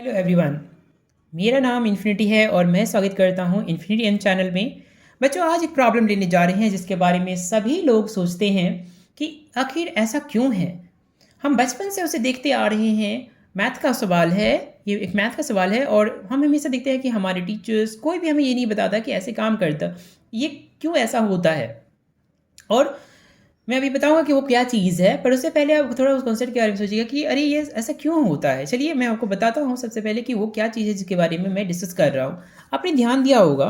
Hello everyone. मेरा नाम infinity है और मैं स्वागत करता हूं इन्फिनिटी एन चैनल में। बच्चों, आज एक प्रॉब्लम लेने जा रहे हैं जिसके बारे में सभी लोग सोचते हैं कि आखिर ऐसा क्यों है। हम बचपन से उसे देखते आ रहे हैं। मैथ का सवाल है, ये एक मैथ का सवाल है और हम हमेशा देखते हैं कि हमारे टीचर्स कोई भी हमें ये नहीं बताता कि ऐसे काम करता, ये क्यों ऐसा होता है। और मैं अभी बताऊंगा कि वो क्या चीज़ है, पर उससे पहले आप थोड़ा उस कॉन्सेप्ट के बारे में सोचिएगा कि अरे ये ऐसा क्यों होता है। चलिए मैं आपको बताता हूँ सबसे पहले कि वो क्या चीज़ है जिसके बारे में मैं डिस्कस कर रहा हूँ। आपने ध्यान दिया होगा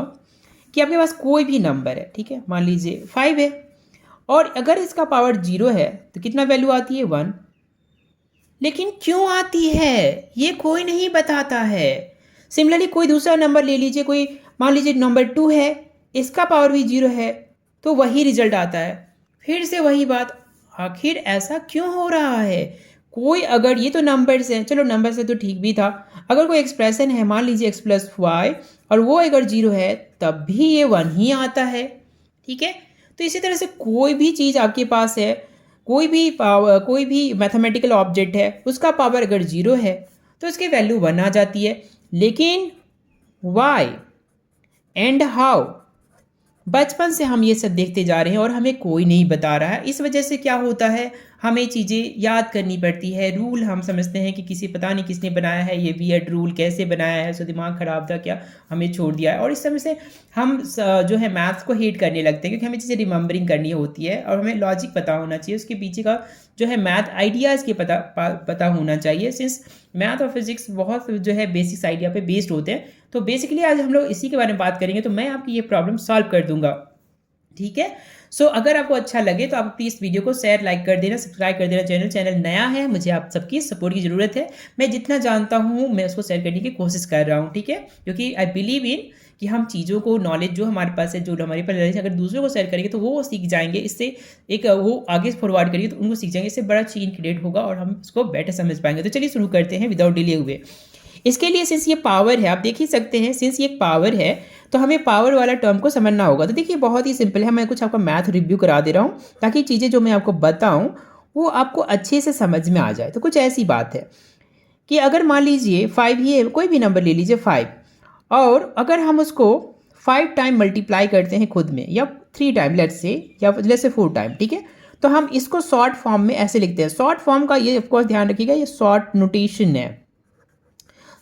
कि आपके पास कोई भी नंबर है, ठीक है, मान लीजिए 5 है और अगर इसका पावर 0 है तो कितना वैल्यू आती है 1। लेकिन क्यों आती है ये कोई नहीं बताता है। सिमिलरली कोई दूसरा नंबर ले लीजिए, कोई मान लीजिए नंबर 2 है, इसका पावर भी 0 है तो वही रिजल्ट आता है। फिर से वही बात, आखिर ऐसा क्यों हो रहा है। कोई अगर ये तो नंबर्स हैं, चलो नंबर से तो ठीक भी था। अगर कोई एक्सप्रेशन है, मान लीजिए x प्लस वाई, और वो अगर 0 है तब भी ये 1 ही आता है, ठीक है। तो इसी तरह से कोई भी चीज़ आपके पास है, कोई भी पावर, कोई भी मैथमेटिकल ऑब्जेक्ट है, उसका पावर अगर 0 है तो उसकी वैल्यू 1 आ जाती है। लेकिन वाई एंड हाउ, बचपन से हम ये सब देखते जा रहे हैं और हमें कोई नहीं बता रहा है। इस वजह से क्या होता है, हमें चीज़ें याद करनी पड़ती है। रूल हम समझते हैं कि किसी, पता नहीं किसने बनाया है ये वियर्ड रूल, कैसे बनाया है, उसका दिमाग ख़राब था क्या, हमें छोड़ दिया है। और इस समय से हम जो है मैथ्स को हेट करने लगते हैं, क्योंकि हमें चीज़ें रिमेंबरिंग करनी होती है और हमें लॉजिक पता होना चाहिए, उसके पीछे का जो है मैथ आइडियाज़ के पता होना चाहिए। सिंस मैथ और फिजिक्स बहुत जो है बेसिक्स आइडिया पे बेस्ड होते हैं, तो बेसिकली आज हम लोग इसी के बारे में बात करेंगे। तो मैं आपकी ये प्रॉब्लम सॉल्व कर दूंगा, ठीक है। सो अगर आपको अच्छा लगे तो आप प्लीज़ वीडियो को शेयर, लाइक कर देना, सब्सक्राइब कर देना। चैनल नया है, मुझे आप सबकी सपोर्ट की ज़रूरत है। मैं जितना जानता हूँ मैं उसको शेयर करने की कोशिश कर रहा हूँ, ठीक है, क्योंकि आई बिलीव इन कि हम चीज़ों को, नॉलेज जो हमारे पास है, जो हमारे पास नॉलेज, अगर दूसरों को शेयर करेंगे तो वो सीख जाएंगे, इससे एक वो आगे फॉरवर्ड करेंगे तो उनको सीख जाएंगे, इससे बड़ा चेन क्रिएट होगा और हम उसको बेटर समझ पाएंगे। तो चलिए शुरू करते हैं विदाउट डिले हुए। इसके लिए सिंस ये पावर है, आप देख ही सकते हैं, सिंस ये पावर है तो हमें पावर वाला टर्म को समझना होगा। तो देखिए बहुत ही सिंपल है, मैं कुछ आपका मैथ रिव्यू करा दे रहा हूँ ताकि चीज़ें जो मैं आपको बताऊँ वो आपको अच्छे से समझ में आ जाए। तो कुछ ऐसी बात है कि अगर मान लीजिए 5 ही है, कोई भी नंबर ले लीजिए 5, और अगर हम उसको 5 टाइम मल्टीप्लाई करते हैं खुद में, या 3 टाइम लेट्स से, या लेट्स से 4 टाइम, ठीक है, तो हम इसको शॉर्ट फॉर्म में ऐसे लिखते हैं। शॉर्ट फॉर्म का ये ऑफकोर्स ध्यान रखिएगा, ये शॉर्ट नोटेशन है।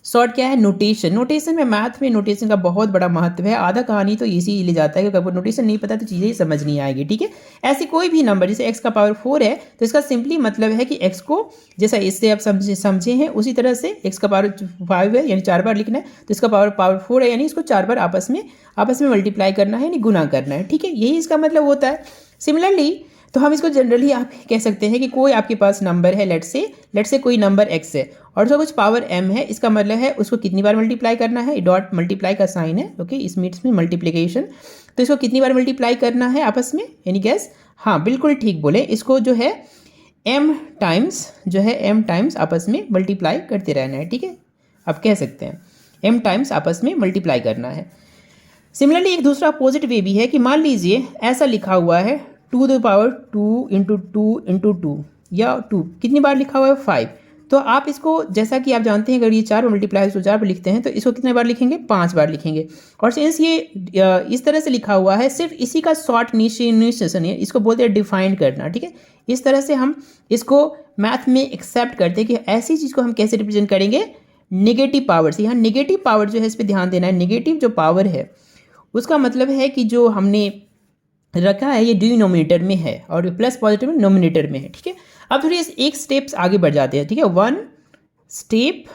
शॉर्ट क्या है, नोटेशन। नोटेशन में, मैथ में नोटेशन का बहुत बड़ा महत्व है। आधा कहानी तो इसी ले जाता है, क्योंकि अगर नोटेशन नहीं पता तो चीज़ें ही समझ नहीं आएगी, ठीक है। ऐसे कोई भी नंबर, जैसे x का पावर 4 है तो इसका सिंपली मतलब है कि x को, जैसा इससे आप समझे हैं उसी तरह से x का पावर 5 है यानी 4 बार लिखना है, तो इसका पावर 4 है यानी इसको 4 बार आपस में मल्टीप्लाई करना है यानी गुना करना है, ठीक है, यही इसका मतलब होता है। सिमिलरली तो हम इसको जनरली आप कह सकते हैं कि कोई आपके पास नंबर है, लेट से कोई नंबर x है और उसका कुछ पावर m है, इसका मतलब है उसको कितनी बार मल्टीप्लाई करना है। डॉट मल्टीप्लाई का साइन है, ओके, इस मीन्स में मल्टीप्लिकेशन। तो इसको कितनी बार मल्टीप्लाई करना है आपस में, यानी गैस, हाँ बिल्कुल ठीक बोले, इसको जो है m टाइम्स आपस में मल्टीप्लाई करते रहना है, ठीक है, आप कह सकते हैं m टाइम्स आपस में मल्टीप्लाई करना है। सिमिलरली एक दूसरा अपोजिट वे भी है कि मान लीजिए ऐसा लिखा हुआ है 2 द पावर 2 इंटू 2 इंटू 2, या 2 कितनी बार लिखा हुआ है 5, तो आप इसको, जैसा कि आप जानते हैं, अगर ये 4 मल्टीप्लाई 4 पर लिखते हैं तो इसको कितने बार लिखेंगे, 5 बार लिखेंगे। और सिंस ये इस तरह से लिखा हुआ है, सिर्फ इसी का शॉर्ट निशेशन है, इसको बोलते हैं डिफाइन करना, ठीक है। इस तरह से हम इसको मैथ में एक्सेप्ट करते हैं कि ऐसी चीज़ को हम कैसे रिप्रेजेंट करेंगे, नेगेटिव पावर से। यहाँ नेगेटिव पावर जो है इस पर ध्यान देना है। नेगेटिव जो पावर है उसका मतलब है कि जो हमने रखा है ये डिनोमिनेटर में है और प्लस पॉजिटिव में नोमिनेटर में है, ठीक है। अब थोड़ी एक स्टेप्स आगे बढ़ जाते हैं, ठीक है, वन स्टेप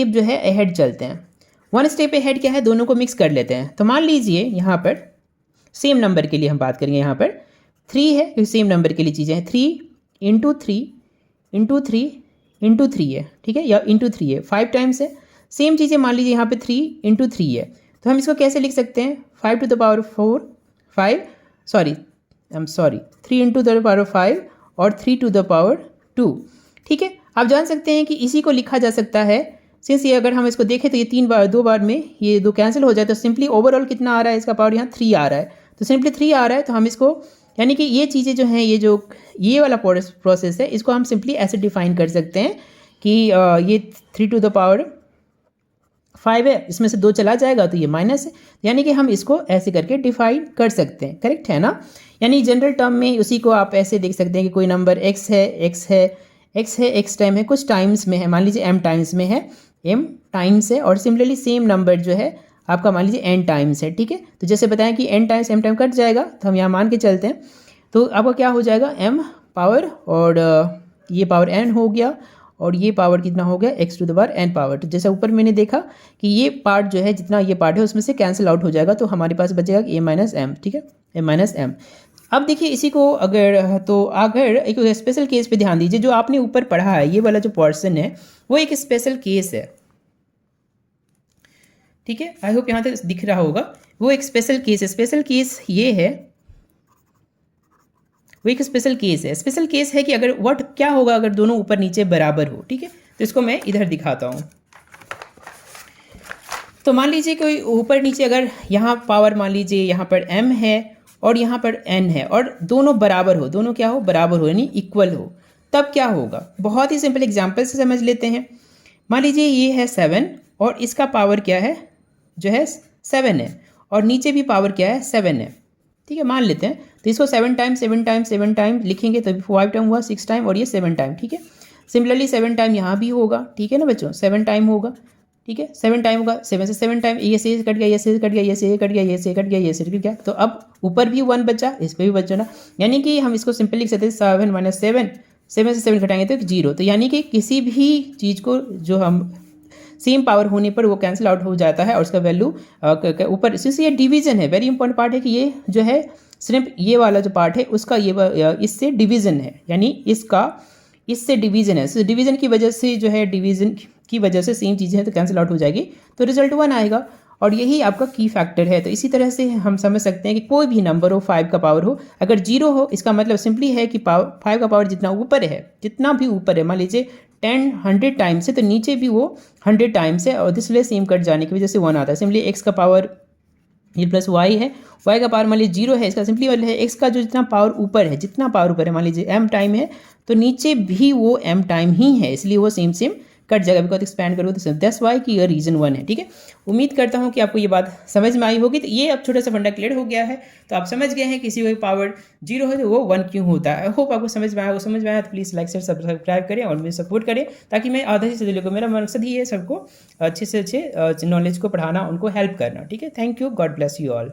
जो है अहेड चलते हैं। वन स्टेप अहेड क्या है, दोनों को मिक्स कर लेते हैं। तो मान लीजिए यहाँ पर सेम नंबर के लिए हम बात करेंगे, यहाँ पर 3 है क्योंकि सेम नंबर के लिए चीज़ें हैं, 3 इंटू 3 इंटू 3 इंटू 3 है, ठीक है, या इंटू 3 है, 5 टाइम्स है। सेम चीज़ें मान लीजिए यहाँ पे 3 इंटू 3 है, तो हम इसको कैसे लिख सकते हैं, 5 to the power 4, 3 into the power 5 और 3 टू द पावर 2, ठीक है। आप जान सकते हैं कि इसी को लिखा जा सकता है, सिंस ये अगर हम इसको देखें तो ये 2 बार में ये 2 कैंसिल हो जाए, तो सिंपली ओवरऑल कितना आ रहा है, इसका पावर यहाँ 3 आ रहा है, तो सिंपली 3 आ रहा है। तो हम इसको, यानी कि ये चीज़ें जो हैं, ये वाला प्रोसेस है, इसको हम सिंपली ऐसे डिफाइन कर सकते हैं कि ये 3⁵ है, इसमें से 2 चला जाएगा तो ये माइनस है, यानी कि हम इसको ऐसे करके डिफाइन कर सकते हैं, करेक्ट है ना। यानी जनरल टर्म में उसी को आप ऐसे देख सकते हैं कि कोई नंबर x है, x टाइम है, कुछ टाइम्स में है, मान लीजिए m टाइम्स में है, m टाइम्स है, और सिमिलरली सेम नंबर जो है आपका मान लीजिए n टाइम्स है, ठीक है। तो जैसे बताएं कि n times m time cut जाएगा, तो हम यहाँ मान के चलते हैं, तो आपका क्या हो जाएगा m पावर और ये पावर n हो गया, और ये पावर कितना हो गया x⁴n पावर। तो जैसा ऊपर मैंने देखा कि ये पार्ट जो है, जितना ये पार्ट है उसमें से कैंसिल आउट हो जाएगा, तो हमारे पास बचेगा कि a-m, ठीक है, a-m। अब देखिए इसी को अगर एक स्पेशल केस पे ध्यान दीजिए, जो आपने ऊपर पढ़ा है ये वाला जो पोर्शन है वो एक स्पेशल केस है, ठीक है। आई होप यहाँ तक दिख रहा होगा, वो एक स्पेशल केस है। स्पेशल केस ये है, वो एक स्पेशल केस है। स्पेशल केस है कि अगर क्या होगा अगर दोनों ऊपर नीचे बराबर हो, ठीक है। तो इसको मैं इधर दिखाता हूँ। तो मान लीजिए कोई ऊपर नीचे अगर यहाँ पावर मान लीजिए यहाँ पर m है और यहाँ पर n है, और दोनों बराबर हो, दोनों क्या हो, बराबर हो, यानी इक्वल हो, तब क्या होगा। बहुत ही सिंपल एग्जाम्पल से समझ लेते हैं। मान लीजिए ये है 7 और इसका पावर क्या है, जो है 7 है, और नीचे भी पावर क्या है, 7 है, ठीक है, मान लेते हैं। तो इसको 7 टाइम लिखेंगे तो 5 टाइम हुआ, 6 टाइम, और ये 7 टाइम, ठीक है। सिमिलरली 7 टाइम यहाँ भी होगा, ठीक है ना बच्चों, 7 टाइम होगा, ठीक है, 7 टाइम होगा, 7 से 7 टाइम, ये से कट गया, ये से कट गया, ये से कट गया, ये से कट गया, ये से कट गया, तो अब ऊपर भी 1 बचा, इस पर भी बचा ना, यानी कि हम इसको सिंपल लिख सकते हैं 7 - 7, 7 से 7 घटाएंगे तो 0। तो यानी कि किसी भी चीज़ को जो हम सेम पावर होने पर वो कैंसिल आउट हो जाता है, और उसका वैल्यू ऊपर, इससे ये डिवीजन है, वेरी इंपॉर्टेंट पार्ट है कि ये जो है सिर्फ ये वाला जो पार्ट है उसका ये इससे डिवीजन है, यानी इससे डिवीजन है। तो डिवीजन की वजह से जो है, डिवीजन की वजह से सेम चीज़ें हैं तो कैंसिल आउट हो जाएगी, तो रिजल्ट 1 आएगा, और यही आपका की फैक्टर है। तो इसी तरह से हम समझ सकते हैं कि कोई भी नंबर हो, 5 का पावर हो, अगर 0 हो, इसका मतलब सिंपली है कि 5 का पावर जितना ऊपर है, जितना भी ऊपर है, मान लीजिए 10 100 टाइम्स है, तो नीचे भी वो 100 टाइम्स है, और इसलिए सेम कट जाने की वजह से 1 आता है। सिंपली x का पावर ये प्लस y है, y का पावर मान लीजिए 0 है, इसका सिंपली मतलब है x का जो जितना पावर ऊपर है, जितना पावर ऊपर है, मान लीजिए m टाइम है, तो नीचे भी वो m टाइम ही है, इसलिए वो सेम कट जाएगा, बिकॉज एक्सपैंड करो तो दैट्स वाई कि ये रीजन 1 है, ठीक है। उम्मीद करता हूँ कि आपको ये बात समझ में आई होगी। तो ये अब छोटा सा फंडा क्लियर हो गया है, तो आप समझ गए हैं किसी को पावर 0 है तो वो 1 क्यों होता है। आई होप आपको समझ में आया हो, समझ में आया तो प्लीज़ लाइक शेयर सब्सक्राइब करें और मुझे सपोर्ट करें, ताकि मैं आधा से लोगों को, मेरा मकसद ही है सबको अच्छे से अच्छे नॉलेज को पढ़ाना, उनको हेल्प करना, ठीक है। Thank you, God bless you all.